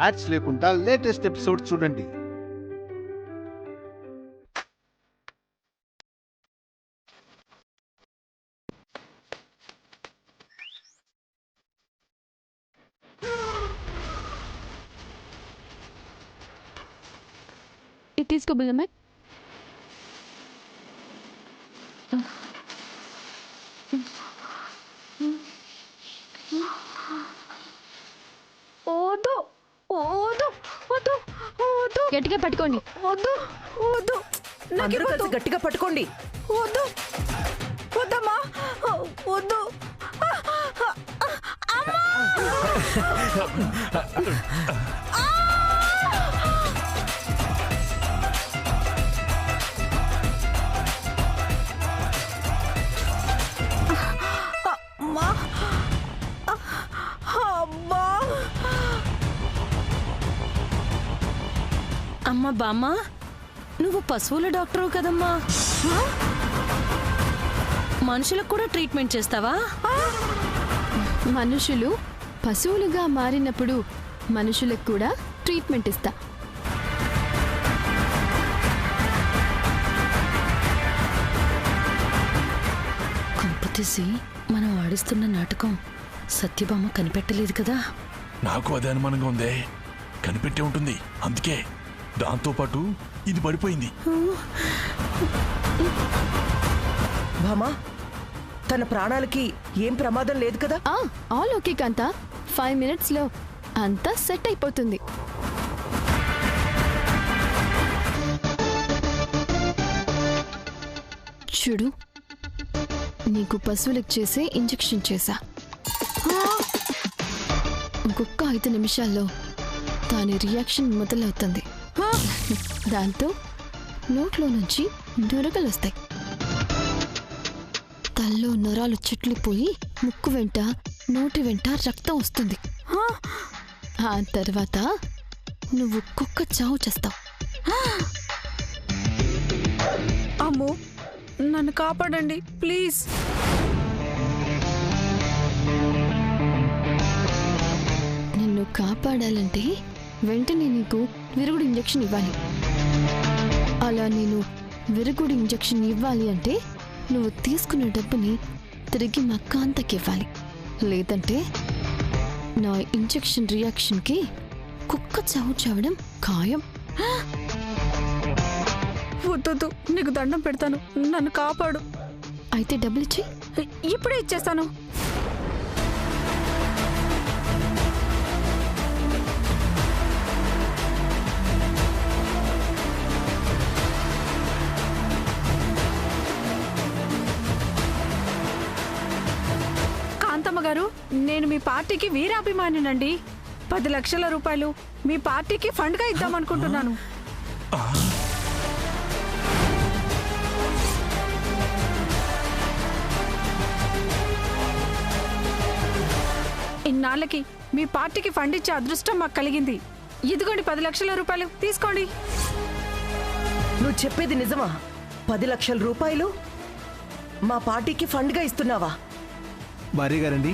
Ads లేకుండా latest episode చూడండి. ఇది తీసుకో బుల్లమ్మ. వద్దు వద్దు వద్దు వద్దు, గట్టిగా పట్టుకోండి. వద్దు వద్దు, అందరూ కలిసి గట్టిగా పట్టుకోండి. వద్దు వద్దమ్మా, వద్దు. అమ్మా బామ్మ, నువ్వు పశువుల డాక్టరు కదమ్మా, మనుషులకు కూడా ట్రీట్మెంట్ చేస్తావా? మనుషులు పశువులుగా మారినప్పుడు మనుషులకు కూడా ట్రీట్మెంట్ ఇస్తా. కంపతీసి మనం ఆడిస్తున్న నాటకం సత్యభామ కనిపెట్టలేదు కదా? నాకు అదే అనుమానంగా ఉందే. కనిపెట్టే ఉంటుంది, అందుకే దాంతోపాటు ఇది పడిపోయింది. భామా, తన ప్రాణాలకి ఏం ప్రమాదం లేదు కదా? ఆల్ ఓకే కాంతా, 5 minutes లో అంతా సెట్ అయిపోతుంది. చూడు, నీకు పశువులకు చేసే ఇంజెక్షన్ చేశా. ఇంకొక 5 నిమిషాల్లో దాని రియాక్షన్ మొదలవుతుంది. దాంతో నోట్లో నుంచి నురగలు వస్తాయి. తల్లో నరాలు చిట్లిపోయి ముక్కు వెంట నోటి వెంట రక్తం వస్తుంది. ఆ తర్వాత నువ్వు కుక్క చావు చేస్తావు. అమ్మో, నన్ను కాపాడండి ప్లీజ్. నిన్ను కాపాడాలంటే వెంటనే నీకు విరుగుడు ఇంజెక్షన్ ఇవ్వాలి. అలా నేను విరుగుడు ఇంజెక్షన్ ఇవ్వాలి అంటే నువ్వు తీసుకున్న డబ్బుని తిరిగి మా కాంతకి ఇవ్వాలి. లేదంటే నా ఇంజెక్షన్ రియాక్షన్కి కుక్క చావు చావడం ఖాయం. వద్దు, నీకు దండం పెడతాను, నన్ను కాపాడు. అయితే డబ్బులు ఇచ్చి ఇప్పుడే ఇచ్చేస్తాను. కాంతమ్మ గారు, నేను మీ పార్టీకి వీరాభిమానినండి. 10 లక్షల రూపాయలు మీ పార్టీకి ఫండ్గా ఇద్దామనుకుంటున్నాను. ఇన్నాళ్ళకి మీ పార్టీకి ఫండ్ ఇచ్చే అదృష్టం మాకు కలిగింది. ఇదిగోండి 10 లక్షల రూపాయలు, తీసుకోండి. నువ్వు చెప్పేది నిజమా? 10 లక్షల రూపాయలు మా పార్టీకి ఫండ్గా ఇస్తున్నావా? భార్య గారండి,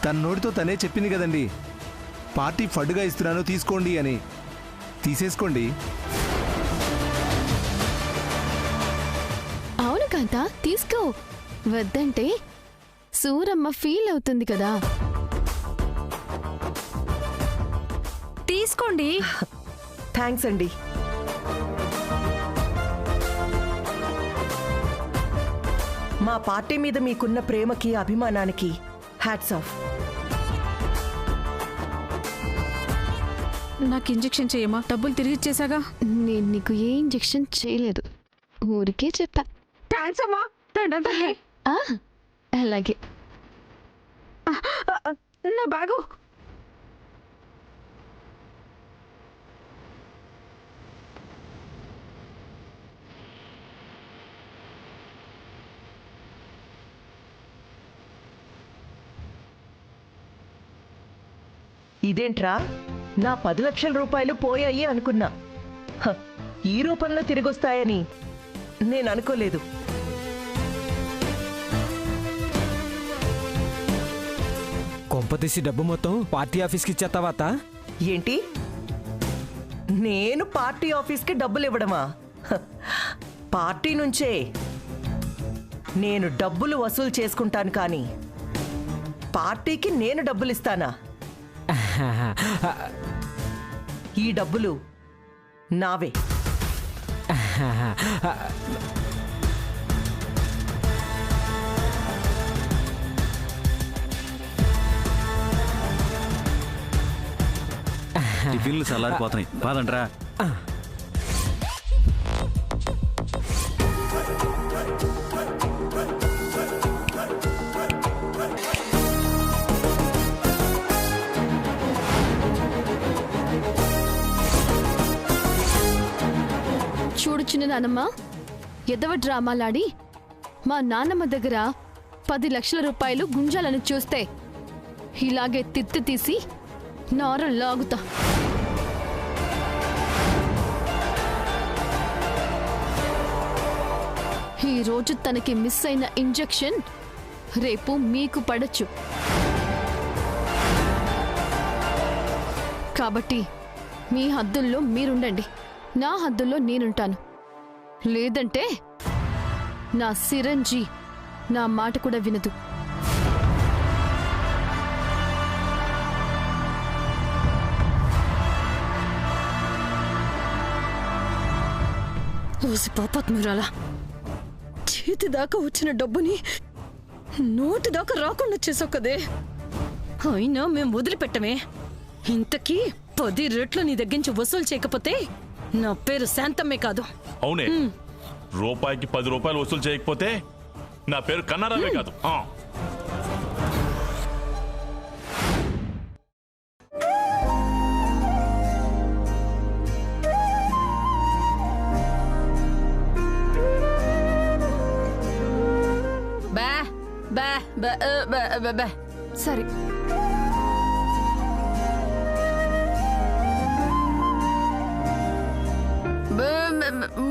తన నోటితో తనే చెప్పింది కదండి, పార్టీ ఫండ్గా ఇస్తున్నాను తీసుకోండి అని. తీసేసుకోండి. అవును కాంతా, తీసుకో. వద్దంటే సూరమ్మ ఫీల్ అవుతుంది కదా. తీసుకోండి. థ్యాంక్స్ అండి. మా పార్టీ మీద మీకున్న ప్రేమకి అభిమానానికి హ్యాట్స్ ఆఫ్. నాకు ఇంజెక్షన్ చేయమా? డబ్బులు తిరిగి ఇచ్చేసాగా. నేను నీకు ఏ ఇంజెక్షన్ చేయలేదు, ఊరికే చెప్పా. థ్యాంక్స్ అమ్మా. దండం తల్లి. అలాగే. నా బ్యాగు. ఇదేంట్రా, నా 10 లక్షల రూపాయలు పోయాయి అనుకున్నా. ఈ రూపంలో తిరిగొస్తాయని నేను అనుకోలేదు. కొంపతీసి డబ్బు మొత్తం పార్టీ ఆఫీస్కి ఇచ్చేస్తావాత? ఏంటి, నేను పార్టీ ఆఫీస్కి డబ్బులు ఇవ్వడమా? హ, పార్టీ నుంచే నేను డబ్బులు వసూలు చేసుకుంటాను, కానీ పార్టీకి నేను డబ్బులు ఇస్తానా? ఈ డబ్బులు నావే. టిఫిన్లు చల్లారిపోతున్నాయి, పాదండ్రా. చూడు చిన్న నానమ్మ, ఎదవ డ్రామాలాడి మా నాన్నమ్మ దగ్గర 10 లక్షల రూపాయలు గుంజాలని చూస్తే ఇలాగే తిత్తి తీసి నార లాగుతా. ఈ రోజు తనకి మిస్ అయిన ఇంజెక్షన్ రేపు మీకు పడచ్చు. కాబట్టి మీ హద్దుల్లో మీరుండండి, నా హద్దుల్లో నేనుంటాను. లేదంటే నా సిరంజి నా మాట కూడా వినదు. ఓసి పాపాత్మురాలా, చేతి దాకా వచ్చిన డబ్బుని నోటి దాకా రాకుండా చేసావు కదే. అయినా మేము వదిలిపెట్టమే. ఇంతకీ 10 రెట్లు నీ దగ్గర నుంచి వసూలు చేయకపోతే నా పేరు శాంతమ్మే కాదు. అవునే, రూపాయికి 10 రూపాయలు వసూలు చేయకపోతే నా పేరు కన్నారావే కాదు. సరే,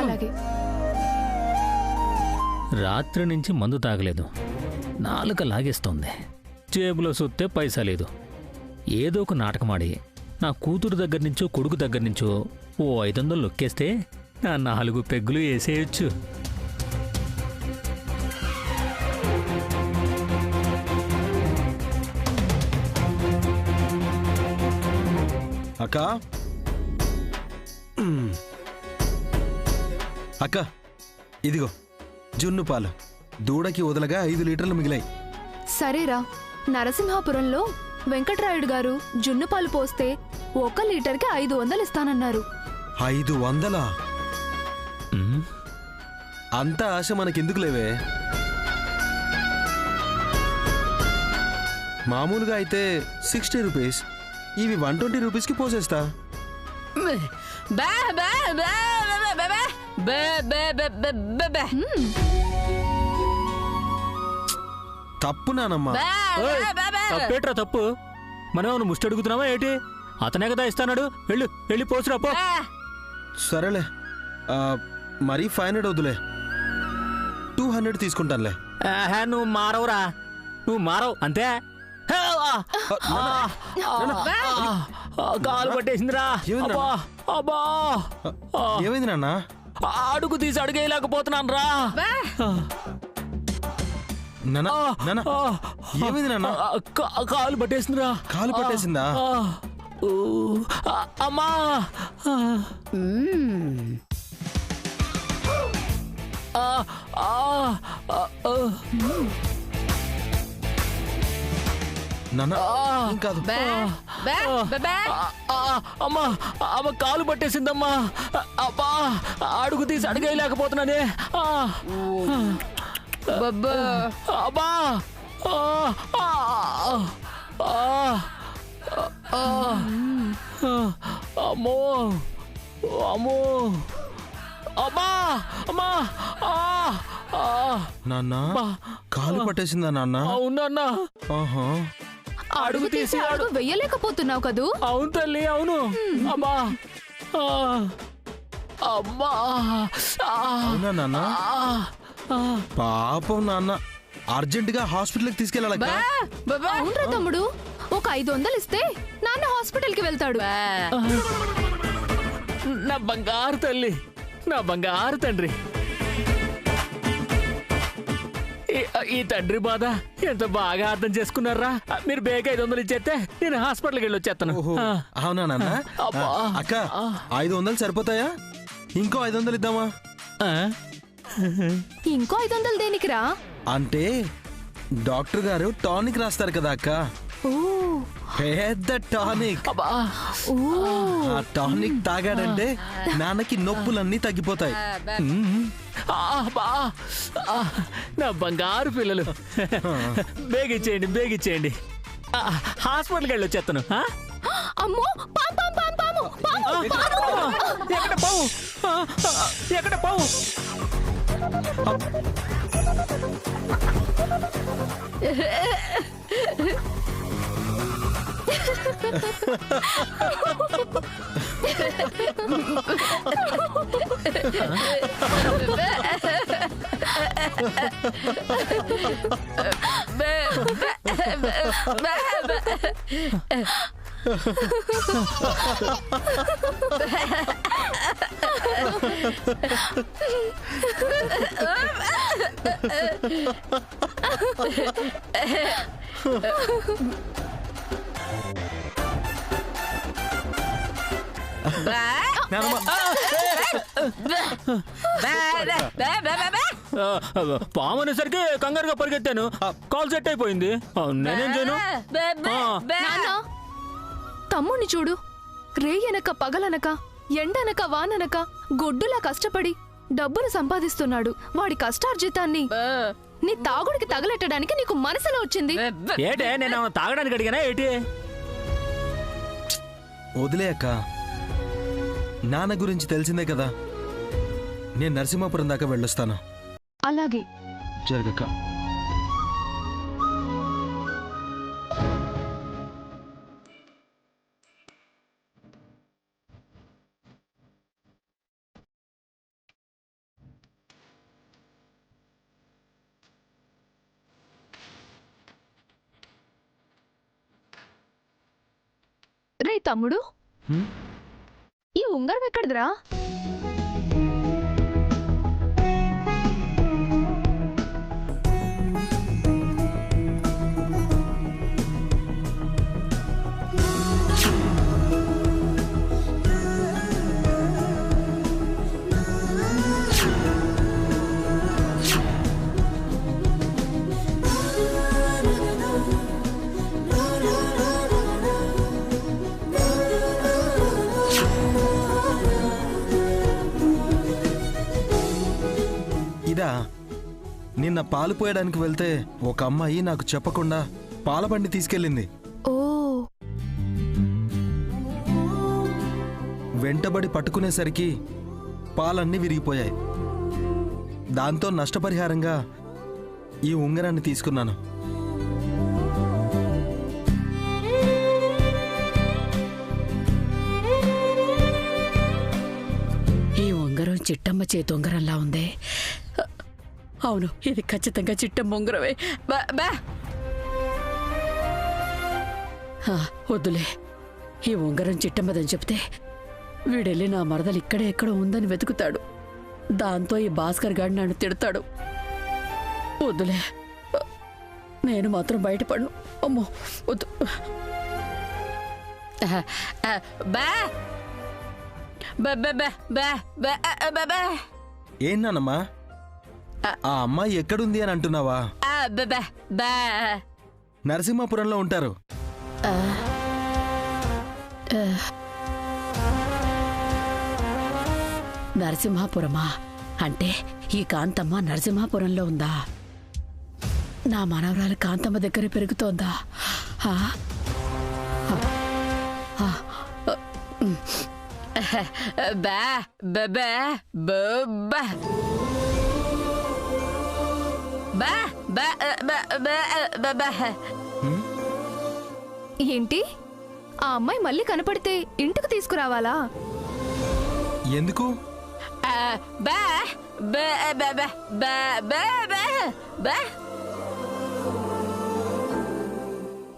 అలాగే. రాత్రి నుంచి మందు తాగలేదు, నాలుక లాగేస్తోంది. జేబులో సుత్తే పైసా లేదు. ఏదో ఒక నాటకమాడి నా కూతురు దగ్గర నుంచో కొడుకు దగ్గర నుంచో ఓ 500 నొక్కేస్తే నా 4 పెగ్గులు వేసేయచ్చు. అక్క అక్క, ఇదిగో జున్ను పాలు. దూడకి వదలగా 5 లీటర్లు మిగిలాయి. సరేరా, నరసింహాపురంలో వెంకట్రాయుడు గారు జున్ను పాలు పోస్తే 1 లీటర్కి 500 ఇస్తానన్నారు. 500? అంత ఆశ మనకెందుకు లేవే. మామూలుగా అయితే 60 రూపీస్, ఇవి 120 రూపీస్కి పోసేస్తా. తప్పు నానమ్మా. తప్పేట్రా తప్పు? మనమేమన్నా ముష్టి అడుగుతున్నావా ఏంటి? అతనే కదా ఇస్తానాడు. వెళ్ళి పోసురా పో. సరేలే, మరీ 500 వద్దులే, 200 తీసుకుంటానులే. నువ్వు మారవురా, నువ్వు మారవు అంతే. కాలు పట్టేసిందిరా. ఏమైంది నాన్న? అడుగు తీసి అడుగేయలేకపోతున్నాను రా. ఏమైంది నాన్న? కాలు పట్టేసిందిరా. కాలు పట్టేసిందా? అమ్మా. కాదు, అమ్మా, అమ్మ కాలు పట్టేసిందమ్మా. అబ్బా, అడుగు తీసి అడిగేయలేకపోతున్నానే. అబ్బా, అమ్మో అమ్మో, అమ్మా అమ్మా. నాన్న కాలు పట్టేసిందా నాన్న? అవునన్నా. అడుగు తీసి అడుగు వెయ్యలేకపోతున్నావు కదూ? అవును తల్లి, అవును. అమ్మా అమ్మా. అవునా నాన్న? పాపం నాన్న, అర్జెంట్ గా హాస్పిటల్కి తీసుకెళ్ళాలి. అవునరా తమ్ముడు, ఒక 500 ఇస్తే నాన్న హాస్పిటల్కి వెళ్తాడు. నా బంగారు తల్లి, నా బంగారు తండ్రి. ఈ తండ్రి బాధ ఎంత బాగా అర్థం చేసుకున్నారా. మీరు బేగ 500 ఇచ్చేస్తే నేను హాస్పిటల్కి వెళ్ళి వచ్చేస్తాను. అవునా నాన్న? అక్క 500 సరిపోతాయా? ఇంకో 500 ఇద్దామా? ఇంకో 500 దేనికిరా? అంటే డాక్టర్ గారు టానిక్ రాస్తారు కదా అక్క, పెద్ద టానిక్. ఆ టానిక్ తాగాడంటే నాన్నకి నొప్పులన్నీ తగ్గిపోతాయి. నా బంగారు పిల్లలు, బేగిచ్చేయండి బేగిచ్చేయండి. హాస్పిటల్కి వెళ్ళి వచ్చేస్తాను. అమ్మో పాము. ఎక్కడ పావు? ఎక్కడ పావు? పాము అనేసరికి కంగారుగా పరిగెత్తాను, కాల్ సెట్ అయిపోయింది. నేనేం చేయను? తమ్ముణ్ణి చూడు, రేయనక పగలనక ఎండనక వాననక గొడ్డులా కష్టపడి డబ్బులు సంపాదిస్తున్నాడు. వాడి కష్టార్జితాన్ని నీ తాగుడికి తగలెట్టడానికి నీకు మనసులో వచ్చింది. ఏటే నేను తాగడానికి అడిగానా ఏటి? వదిలే అక్క, నాన్న గురించి తెలిసిందే కదా. నేను నరసింహాపురం దాకా వెళ్ళొస్తాను. అలాగే జరగక. రే తమ్ముడు, ఈ ఉంగరం ఎక్కడిదిరా? నిన్న పాలు పోయడానికి వెళ్తే ఒక అమ్మాయి నాకు చెప్పకుండా పాల బండి తీసుకెళ్ళింది. ఓ, వెంటబడి పట్టుకునేసరికి పాలన్నీ విరిగిపోయాయి. దాంతో నష్టపరిహారంగా ఈ ఉంగరాన్ని తీసుకున్నాను. ఈ ఉంగరం చిట్టమ్మ చేతి ఉంగరంలా ఉంది. అవును, ఇది ఖచ్చితంగా చిట్టమ్మ ఉంగరమే. వద్దులే, ఈ ఉంగరం చిట్టమ్మదని చెప్తే వీడెళ్ళి నా మరదలు ఇక్కడే ఎక్కడో ఉందని వెతుకుతాడు. దాంతో ఈ భాస్కర్ గారు నన్ను తిడతాడు. వద్దులే, నేను మాత్రం బయటపడను. అమ్మో వద్దు. ఏంటన్నమ్మా, ఆ అమ్మాయి ఎక్కడుంది అని అంటున్నావా? నరసింహాపురంలో ఉంటారు. నరసింహాపురమా? అంటే ఈ కాంతమ్మ నరసింహాపురంలో ఉందా? నా మనవరాలు కాంతమ్మ దగ్గర పెరుగుతోందా? ఏంటి? ఆ అమ్మాయి మళ్ళీ కనపడితే ఇంటికి తీసుకురావాలా? ఎందుకు?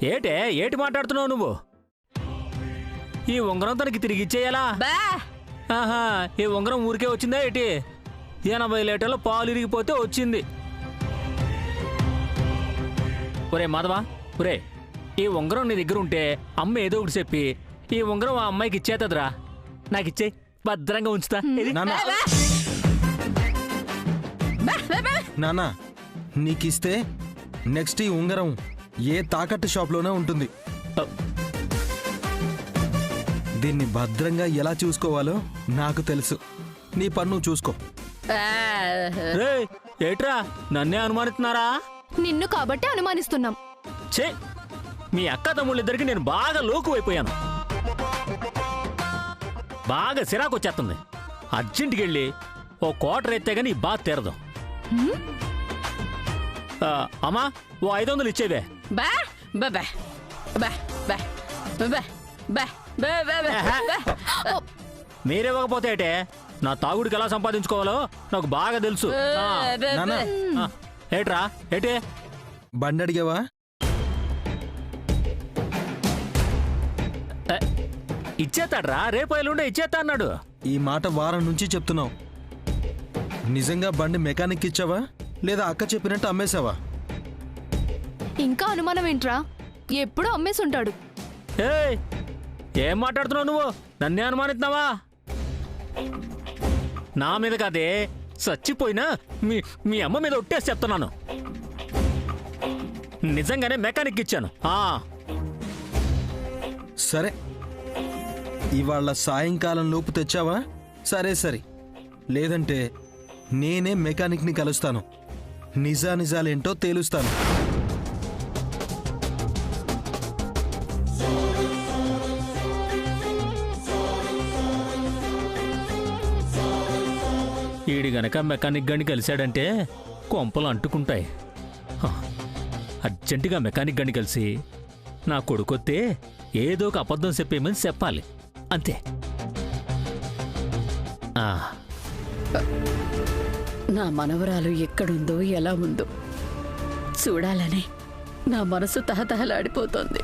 ఏటి మాట్లాడుతున్నావు నువ్వు? ఈ ఉంగరం తనకి తిరిగి ఇచ్చేయాలా? ఆహా, ఈ ఉంగరం ఊరికే వచ్చిందా ఏటి? 80 లీటర్ల పాలు ఇరిగిపోతే వచ్చింది. ఒరే మాధవా, ఒరే, ఈ ఉంగరం నీ దగ్గర ఉంటే అమ్మ ఏదో ఒకటి చెప్పి ఈ ఉంగరం ఆ అమ్మాయికి ఇచ్చేతదిరా. నాకు ఇచ్చే, భద్రంగా ఉంచుతా. నాన్న, నీకిస్తే నెక్స్ట్ ఈ ఉంగరం ఏ తాకట్టు షాప్లోనే ఉంటుంది. దీన్ని భద్రంగా ఎలా చూసుకోవాలో నాకు తెలుసు. నీ పన్ను చూసుకో. ఏట్రా, నన్నే అనుమానిస్తున్నారా? నిన్ను కాబట్టి అనుమానిస్తున్నాం. చే, మీ అక్క తమ్ముళ్ళిద్దరికి నేను బాగా లోకు అయిపోయాను. బాగా సిరాకు వచ్చేస్తుంది. అర్జెంటుకి వెళ్ళి ఓ క్వార్టర్ ఎత్తే గానీ ఈ బాధ తీరదు. అమ్మా, ఓ 500 ఇచ్చేవే. మీరివ్వకపోతే ఏటే, నా తాగుడికి ఎలా సంపాదించుకోవాలో నాకు బాగా తెలుసు. ఏట్రా, ఏటే బండి అడిగావా? ఇచ్చేస్తాడ్రా, రేపు ఎల్లుండే ఇచ్చేస్తా అన్నాడు. ఈ మాట వారం నుంచి చెప్తున్నావు. నిజంగా బండి మెకానిక్ ఇచ్చావా లేదా అక్క చెప్పినట్టు అమ్మేశావా? ఇంకా అనుమానం ఏంట్రా? ఎప్పుడూ అమ్మేసుంటాడు. ఏం మాట్లాడుతున్నావు నువ్వు? నన్నే అనుమానిస్తున్నావా? నా మీద కాదే, చచ్చిపోయినా మీ అమ్మ మీద ఒట్టేసి చెప్తున్నాను. నిజంగానే మెకానిక్ ఇచ్చాను. సరే, ఇవాళ సాయంకాలం లోపు తెచ్చావా? సరే సరే, లేదంటే నేనే మెకానిక్ని కలుస్తాను. నిజానిజాలేంటో తేలుస్తాను. ఈడి గనక మెకానిక్ గని కలిశాడంటే కొంపలు అంటుకుంటాయి. అర్జెంటుగా మెకానిక్ గని కలిసి నా కొడుకొస్తే ఏదో ఒక అబద్ధం చెప్పేమని చెప్పాలి, అంతే. నా మనవరాలు ఎక్కడుందో ఎలా ఉందో చూడాలని నా మనసు తహతహలాడిపోతోంది.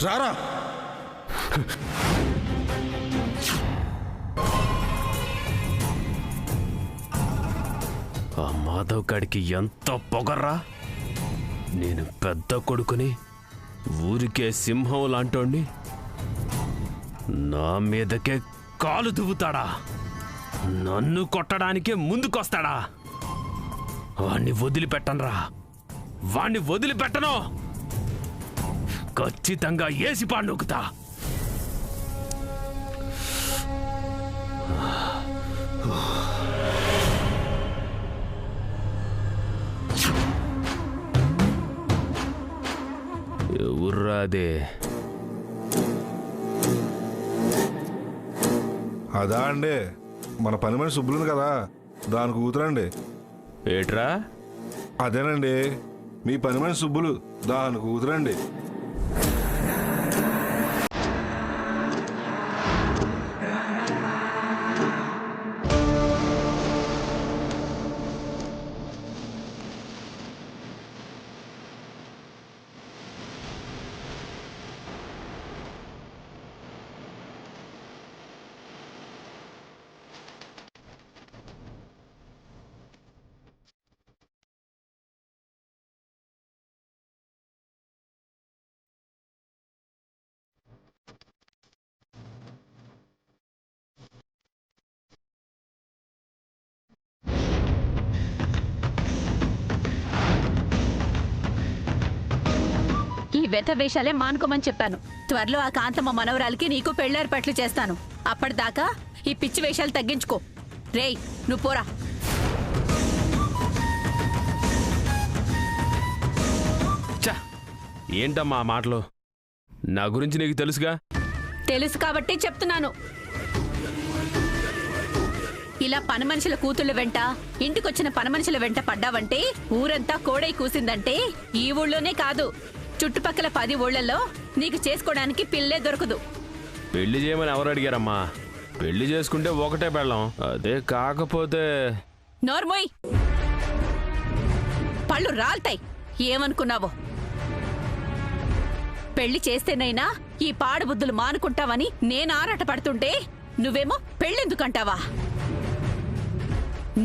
రారా, ఆ మాధవ్ గాడికి ఎంత పొగర్రా! నేను పెద్ద కొడుకుని, ఊరికే సింహం లాంటోణ్ణి, నా మీదకే కాలు దువ్వుతాడా? నన్ను కొట్టడానికే ముందుకొస్తాడా? వాణ్ణి వదిలిపెట్టనురా, వాణ్ణి వదిలిపెట్టను. ఖచ్చితంగా ఏసిపా నొక్కుతా. ఎవర్రాదే? అదా అండి, మన పని మనిషి సుబ్బులుంది కదా, దాని కూతురండి. ఏట్రా? అదేనండి, మీ పని మనిషి సుబ్బులు, దాని కూతురండి. ఈ వెత వేషాలే మానుకోమని చెప్పాను. త్వరలో ఆ కాంతమ్మ మనవరాలకి నీకు పెళ్ళేర్పాట్లు చేస్తాను. అప్పటిదాకా ఈ పిచ్చి వేషాలు తగ్గించుకో. రేయ్, నువ్వు పోరా. ఏంటమ్మా ఆ మాటలు? నా గురించి నీకు తెలుసుగా. తెలుసు కాబట్టి చెప్తున్నాను. ఇలా పని మనుషుల కూతుళ్ళ వెంట, ఇంటికొచ్చిన పని మనుషుల వెంట పడ్డావంటే ఊరంతా కోడై కూసిందంటే ఈ ఊళ్ళోనే కాదు, చుట్టుపక్కల 10 ఊళ్ళల్లో నీకు చేసుకోవడానికి పిల్లే దొరకదు. పెళ్లి చేయమని ఎవరు అడిగారమ్మా? పెళ్లి చేసుకుంటే ఒకటే పెళ్ళం. అదే కాకపోతే నోర్మోయ్, పళ్ళు రాల్తాయి. ఏమనుకున్నావో? పెళ్లి చేస్తేనైనా ఈ పాడుబుద్ధులు మానుకుంటావని నేను ఆరాట పడుతుంటే నువ్వేమో పెళ్ళెందుకంటావా?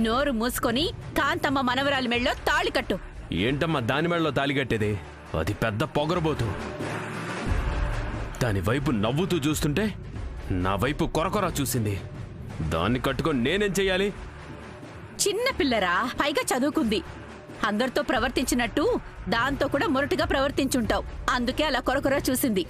నోరు మూసుకొని కాంతమ్మ మనవరాలి మెళ్ళో తాళి కట్టు. ఏంటమ్మా దాని మెళ్ళలో తాళి కట్టేది? అది పెద్ద పొగరబోతు. దాని వైపు నవ్వుతూ చూస్తుంటే నా వైపు కొరకొరా చూసింది. దాన్ని కట్టుకొని నేనేం చెయ్యాలి? చిన్న పిల్లరా, పైగా చదువుకుంది. అందరితో ప్రవర్తించినట్టు దాంతో కూడా మొరటుగా ప్రవర్తించుంటావు. అందుకే అలా కొరకొరా చూసింది.